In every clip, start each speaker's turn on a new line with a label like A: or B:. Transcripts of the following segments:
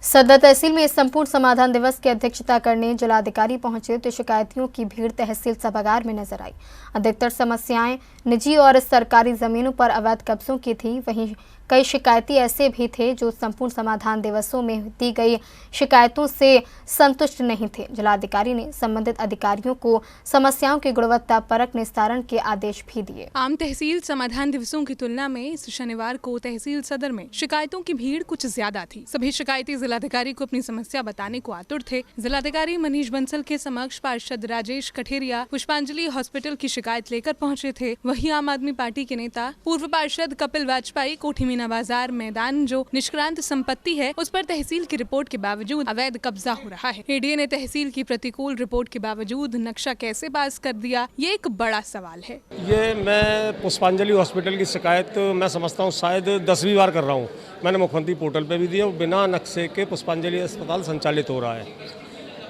A: सदर तहसील में संपूर्ण समाधान दिवस की अध्यक्षता करने जिलाधिकारी पहुंचे तो शिकायतियों की भीड़ तहसील सभागार में नजर आई। अधिकतर समस्याएं निजी और सरकारी जमीनों पर अवैध कब्जों की थी। वहीं कई शिकायती ऐसे भी थे जो संपूर्ण समाधान दिवसों में दी गई शिकायतों से संतुष्ट नहीं थे। जिलाधिकारी ने संबंधित अधिकारियों को समस्याओं की गुणवत्ता परक निस्तारण के आदेश भी दिए।
B: आम तहसील समाधान दिवसों की तुलना में इस शनिवार को तहसील सदर में शिकायतों की भीड़ कुछ ज्यादा थी। सभी शिकायती जिलाधिकारी को अपनी समस्या बताने को आतुर थे। जिलाधिकारी मनीष बंसल के समक्ष पार्षद राजेश कठेरिया पुष्पांजलि हॉस्पिटल की शिकायत लेकर पहुंचे थे। वहीं आम आदमी पार्टी के नेता पूर्व पार्षद कपिल वाजपेयी कोठी मीना बाजार मैदान जो निष्क्रांत संपत्ति है उस पर तहसील की रिपोर्ट के बावजूद अवैध कब्जा हो रहा है। एडीए ने तहसील की प्रतिकूल रिपोर्ट के बावजूद नक्शा कैसे पास कर दिया, ये एक बड़ा सवाल है।
C: ये मैं पुष्पांजलि हॉस्पिटल की शिकायत मैं समझता हूँ शायद 10वीं बार कर रहा हूँ। मैंने मुख्यमंत्री पोर्टल पे भी दिया। बिना नक्शे के पुष्पांजलि अस्पताल संचालित हो रहा है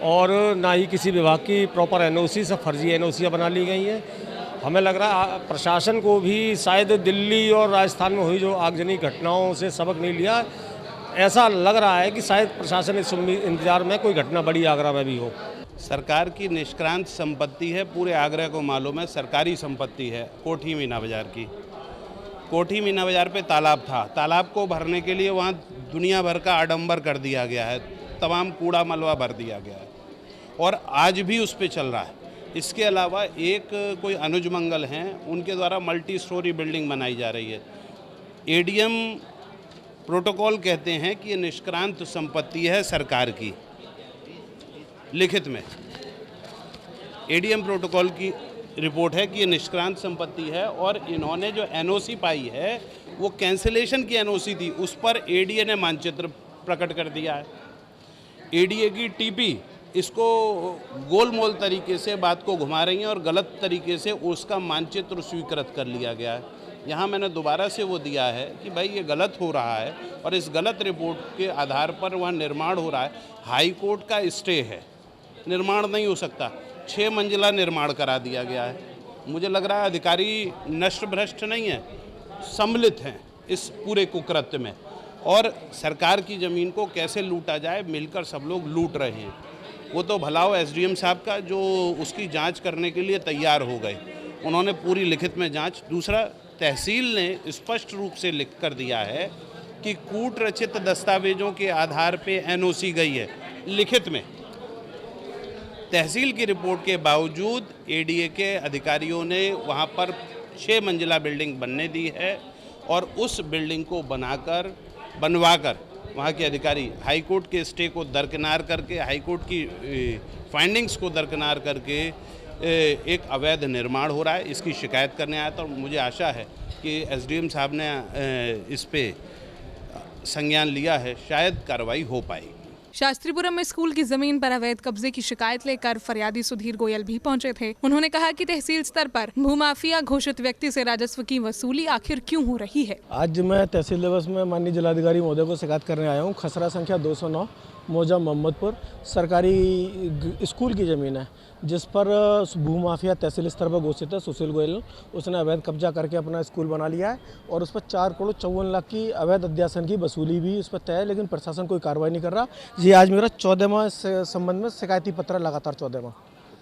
C: और ना ही किसी विभाग की प्रॉपर एनओसी, सब फर्जी एनओसियाँ बना ली गई हैं। हमें लग रहा है प्रशासन को भी शायद दिल्ली और राजस्थान में हुई जो आगजनी घटनाओं से सबक नहीं लिया। ऐसा लग रहा है कि शायद प्रशासन इस इंतजार में कोई घटना बड़ी आगरा में भी हो।
D: सरकार की निष्क्रांत संपत्ति है, पूरे आगरा को मालूम है, सरकारी संपत्ति है। कोठी मीना बाजार की कोठी मीना बाजार पे तालाब था। तालाब को भरने के लिए वहाँ दुनिया भर का आडंबर कर दिया गया है, तमाम कूड़ा मलबा भर दिया गया है और आज भी उस पे चल रहा है। इसके अलावा एक कोई अनुज मंगल हैं, उनके द्वारा मल्टी स्टोरी बिल्डिंग बनाई जा रही है। एडीएम प्रोटोकॉल कहते हैं कि ये निष्क्रांत संपत्ति है सरकार की। लिखित में एडीएम प्रोटोकॉल की रिपोर्ट है कि ये निष्क्रांत संपत्ति है और इन्होंने जो एनओसी पाई है वो कैंसिलेशन की एनओसी थी, उस पर एडीए ने मानचित्र प्रकट कर दिया है। एडीए की टीपी इसको गोलमोल तरीके से बात को घुमा रही हैं और गलत तरीके से उसका मानचित्र स्वीकृत कर लिया गया है। यहाँ मैंने दोबारा से वो दिया है कि भाई ये गलत हो रहा है और इस गलत रिपोर्ट के आधार पर वहाँ निर्माण हो रहा है। हाई कोर्ट का स्टे है, निर्माण नहीं हो सकता। 6 मंजिला निर्माण करा दिया गया है। मुझे लग रहा है अधिकारी नष्ट भ्रष्ट नहीं है, सम्मिलित हैं इस पूरे कुकृत्य में और सरकार की ज़मीन को कैसे लूटा जाए मिलकर सब लोग लूट रहे हैं। वो तो भलाओ एसडीएम साहब का जो उसकी जांच करने के लिए तैयार हो गए, उन्होंने पूरी लिखित में जांच। दूसरा, तहसील ने स्पष्ट रूप से लिख कर दिया है कि कूट रचित दस्तावेजों के आधार पे एनओसी गई है। लिखित में तहसील की रिपोर्ट के बावजूद एडीए के अधिकारियों ने वहाँ पर 6 मंजिला बिल्डिंग बनने दी है और उस बिल्डिंग को बनवाकर वहाँ के अधिकारी हाई कोर्ट के स्टे को दरकिनार करके, हाई कोर्ट की फाइंडिंग्स को दरकिनार करके एक अवैध निर्माण हो रहा है। इसकी शिकायत करने आया था और मुझे आशा है कि एसडीएम साहब ने इस पे संज्ञान लिया है, शायद कार्रवाई हो पाएगी।
B: शास्त्रीपुरम में स्कूल की जमीन पर अवैध कब्जे की शिकायत लेकर फरियादी सुधीर गोयल भी पहुंचे थे। उन्होंने कहा कि तहसील स्तर पर भूमाफिया घोषित व्यक्ति से राजस्व की वसूली आखिर क्यों हो रही है।
E: आज मैं तहसील दिवस में माननीय जिलाधिकारी महोदय को शिकायत करने आया हूँ। खसरा संख्या 209 मौजा मोहम्मदपुर सरकारी स्कूल की ज़मीन है जिस पर भूमाफिया तहसील स्तर पर घोषित है सुशील गोयल। उसने अवैध कब्जा करके अपना स्कूल बना लिया है और उस पर 4 करोड़ 54 लाख की अवैध अध्यासन की वसूली भी उस पर तय है, लेकिन प्रशासन कोई कार्रवाई नहीं कर रहा। ये आज मेरा 14वां संबंध में शिकायती पत्र लगातार 14वां।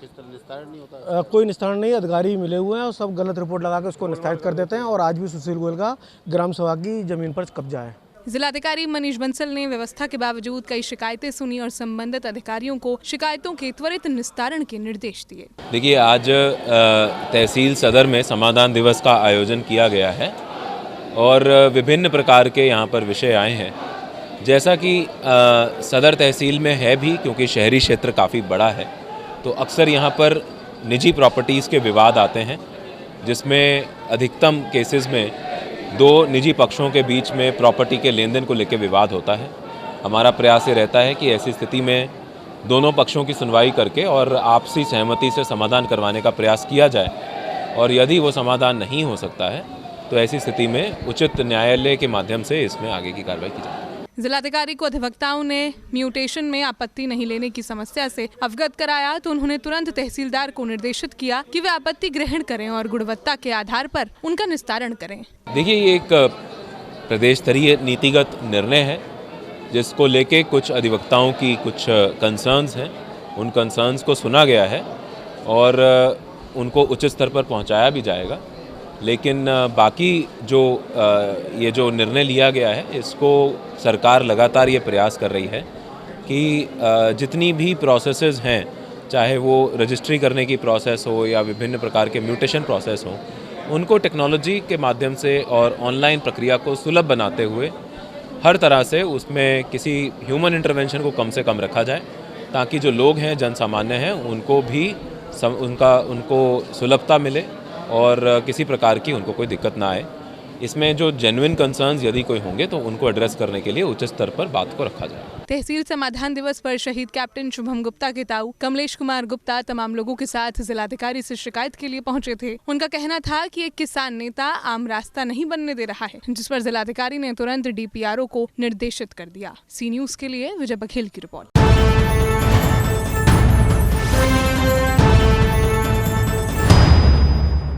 D: निस्तारण नहीं होता?
E: कोई निस्तारण नहीं। अधिकारी मिले हुए हैं और सब गलत रिपोर्ट लगा के उसको निस्तारित कर देते हैं और आज भी सुशील गोयल का ग्राम सभा की ज़मीन पर कब्जा है।
B: जिलाधिकारी मनीष बंसल ने व्यवस्था के बावजूद कई शिकायतें सुनी और संबंधित अधिकारियों को शिकायतों के त्वरित निस्तारण के निर्देश दिए।
F: देखिए, आज तहसील सदर में समाधान दिवस का आयोजन किया गया है और विभिन्न प्रकार के यहाँ पर विषय आए हैं। जैसा कि सदर तहसील में है भी, क्योंकि शहरी क्षेत्र काफ़ी बड़ा है, तो अक्सर यहाँ पर निजी प्रॉपर्टीज़ के विवाद आते हैं, जिसमें अधिकतम केसेस में 2 निजी पक्षों के बीच में प्रॉपर्टी के लेन देन को लेकर विवाद होता है। हमारा प्रयास ये रहता है कि ऐसी स्थिति में दोनों पक्षों की सुनवाई करके और आपसी सहमति से समाधान करवाने का प्रयास किया जाए और यदि वो समाधान नहीं हो सकता है तो ऐसी स्थिति में उचित न्यायालय के माध्यम से इसमें आगे की कार्रवाई की जाए।
B: जिलाधिकारी को अधिवक्ताओं ने म्यूटेशन में आपत्ति नहीं लेने की समस्या से अवगत कराया तो उन्होंने तुरंत तहसीलदार को निर्देशित किया कि वे आपत्ति ग्रहण करें और गुणवत्ता के आधार पर उनका निस्तारण करें।
F: देखिए, ये एक प्रदेश स्तरीय नीतिगत निर्णय है जिसको लेके कुछ अधिवक्ताओं की कुछ कंसर्न्स हैं, उन कंसर्न्स को सुना गया है और उनको उचित स्तर पर पहुंचाया भी जाएगा। लेकिन बाकी जो ये जो निर्णय लिया गया है, इसको सरकार लगातार ये प्रयास कर रही है कि जितनी भी प्रोसेसेस हैं, चाहे वो रजिस्ट्री करने की प्रोसेस हो या विभिन्न प्रकार के म्यूटेशन प्रोसेस हो, उनको टेक्नोलॉजी के माध्यम से और ऑनलाइन प्रक्रिया को सुलभ बनाते हुए हर तरह से उसमें किसी ह्यूमन इंटरवेंशन को कम से कम रखा जाए, ताकि जो लोग हैं, जन सामान्य हैं, उनको भी उनको सुलभता मिले और किसी प्रकार की उनको कोई दिक्कत ना आए। इसमें जो जेन्युइन कंसर्न्स यदि कोई होंगे तो उनको एड्रेस करने के लिए उच्च स्तर पर बात को रखा जाए।
B: तहसील समाधान दिवस पर शहीद कैप्टन शुभम गुप्ता के ताऊ कमलेश कुमार गुप्ता तमाम लोगों के साथ जिलाधिकारी से शिकायत के लिए पहुंचे थे। उनका कहना था कि एक किसान नेता आम रास्ता नहीं बनने दे रहा है, जिस पर जिलाधिकारी ने तुरंत DPRO को निर्देशित कर दिया। सी न्यूज़ के लिए विजय बघेल की रिपोर्ट।